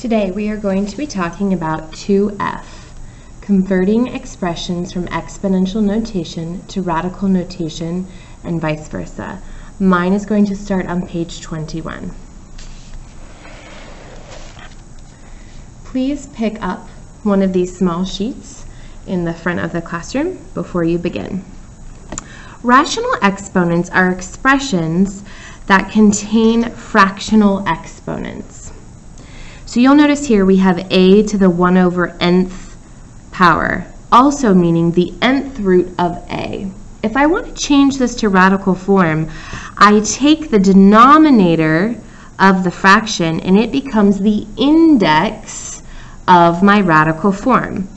Today we are going to be talking about 2F, converting expressions from exponential notation to radical notation and vice versa. Mine is going to start on page 21. Please pick up one of these small sheets in the front of the classroom before you begin. Rational exponents are expressions that contain fractional exponents. So you'll notice here we have a to the 1 over nth power, also meaning the nth root of a. If I want to change this to radical form, I take the denominator of the fraction and it becomes the index of my radical form.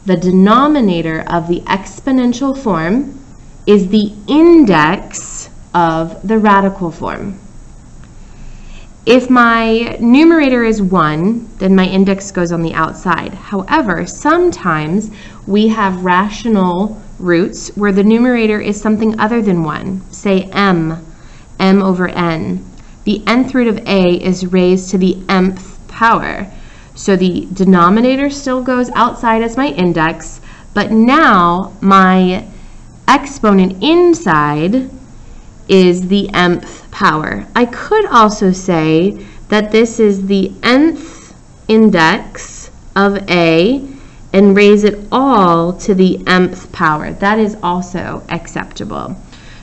The denominator of the exponential form is the index of the radical form. If my numerator is 1, then my index goes on the outside. However, sometimes we have rational roots where the numerator is something other than 1. Say m over n. The nth root of a is raised to the mth power. So the denominator still goes outside as my index, but now my exponent inside is the mth power. I could also say that this is the nth index of a and raise it all to the mth power. That is also acceptable.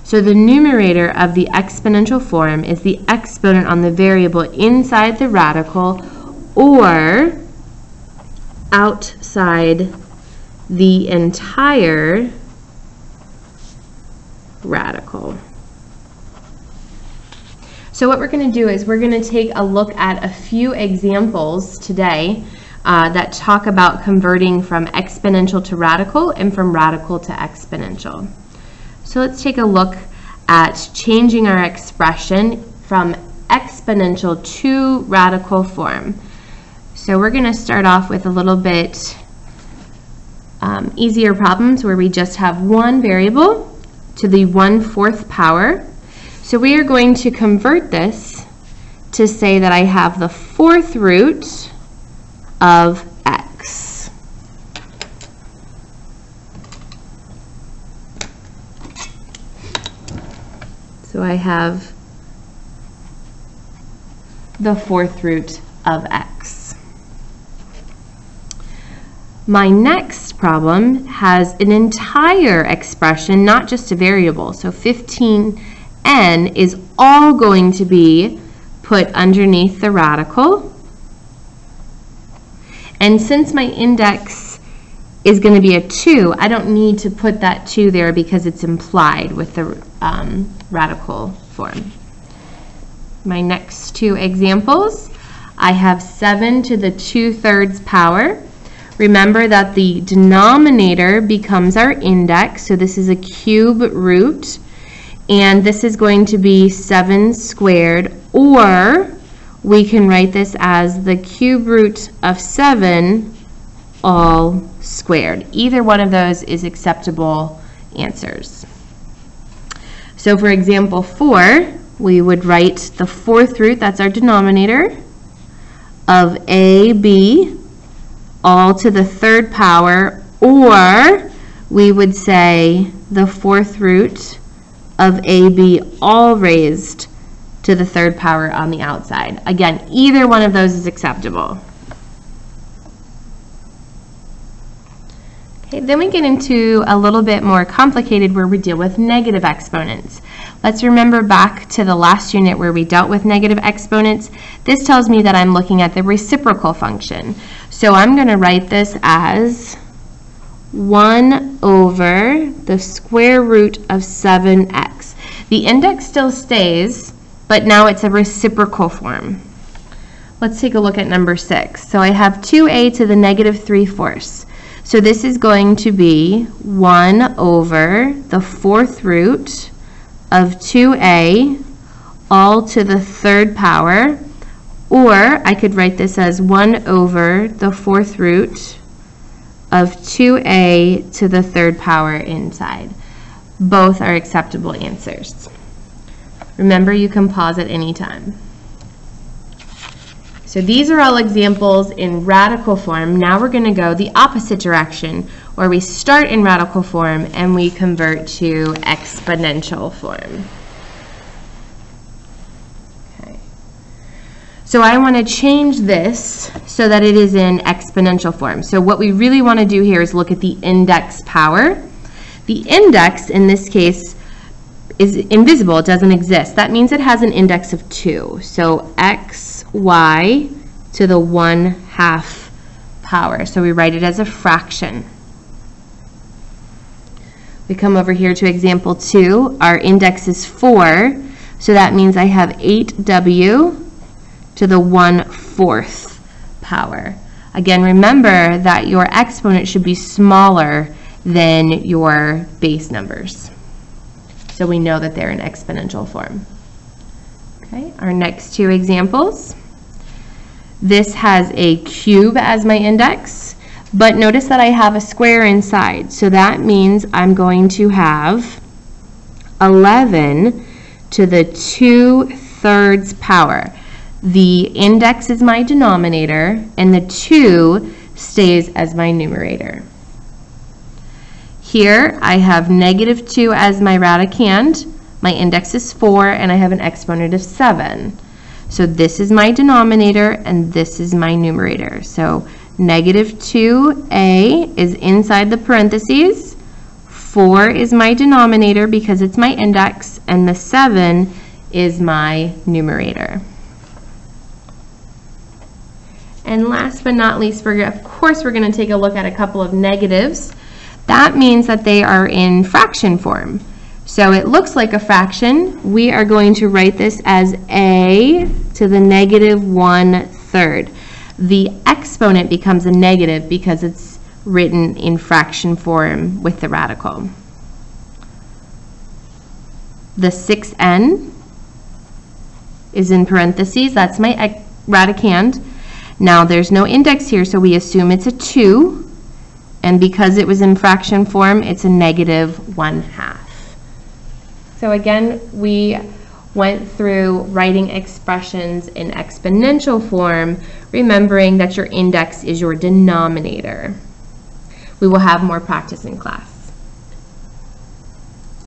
So the numerator of the exponential form is the exponent on the variable inside the radical or outside the entire radical. So what we're going to do is we're going to take a look at a few examples today that talk about converting from exponential to radical and from radical to exponential. So let's take a look at changing our expression from exponential to radical form. So we're going to start off with a little bit easier problems where we just have one variable to the 1/4 power. So we are going to convert this to say that I have the 4th root of x. So I have the 4th root of x. My next problem has an entire expression, not just a variable. So 15n is all going to be put underneath the radical. And since my index is going to be a 2, I don't need to put that 2 there because it's implied with the radical form. My next two examples, I have 7 to the 2/3 power. Remember that the denominator becomes our index, so this is a cube root. And this is going to be 7 squared, or we can write this as the cube root of 7 all squared. Either one of those is acceptable answers. So for example 4, we would write the 4th root, that's our denominator, of AB all to the 3rd power, or we would say the 4th root of AB all raised to the 3rd power on the outside. Again, either one of those is acceptable. Okay, then we get into a little bit more complicated where we deal with negative exponents. Let's remember back to the last unit where we dealt with negative exponents. This tells me that I'm looking at the reciprocal function. So I'm going to write this as 1 over the square root of 7x. The index still stays, but now it's a reciprocal form. Let's take a look at number 6. So I have 2a to the negative 3/4. So this is going to be 1 over the 4th root of 2a all to the 3rd power, or I could write this as 1 over the 4th root of 2a to the 3rd power inside. Both are acceptable answers. Remember, you can pause at any time. So these are all examples in radical form. Now we're going to go the opposite direction, where we start in radical form and we convert to exponential form. Okay. So I want to change this so that it is in exponential form. So what we really want to do here is look at the index power. The index in this case is invisible, it doesn't exist. That means it has an index of 2. So xy to the 1/2 power. So we write it as a fraction. We come over here to example 2. Our index is 4, so that means I have 8w to the 1/4 power. Again, remember that your exponent should be smaller than your base numbers. So we know that they're in exponential form. Okay, our next two examples. This has a cube as my index, but notice that I have a square inside. So that means I'm going to have 11 to the 2/3 power. The index is my denominator, and the 2 stays as my numerator. Here I have -2 as my radicand, my index is 4, and I have an exponent of 7. So this is my denominator and this is my numerator. So -2a is inside the parentheses, 4 is my denominator because it's my index, and the 7 is my numerator. And last but not least, of course we're going to take a look at a couple of negatives. That means that they are in fraction form. So it looks like a fraction. We are going to write this as a to the -1/3. The exponent becomes a negative because it's written in fraction form with the radical. The 6n is in parentheses. That's my radicand. Now there's no index here, so we assume it's a 2. And because it was in fraction form, it's a -1/2. So again, we went through writing expressions in exponential form, remembering that your index is your denominator. We will have more practice in class.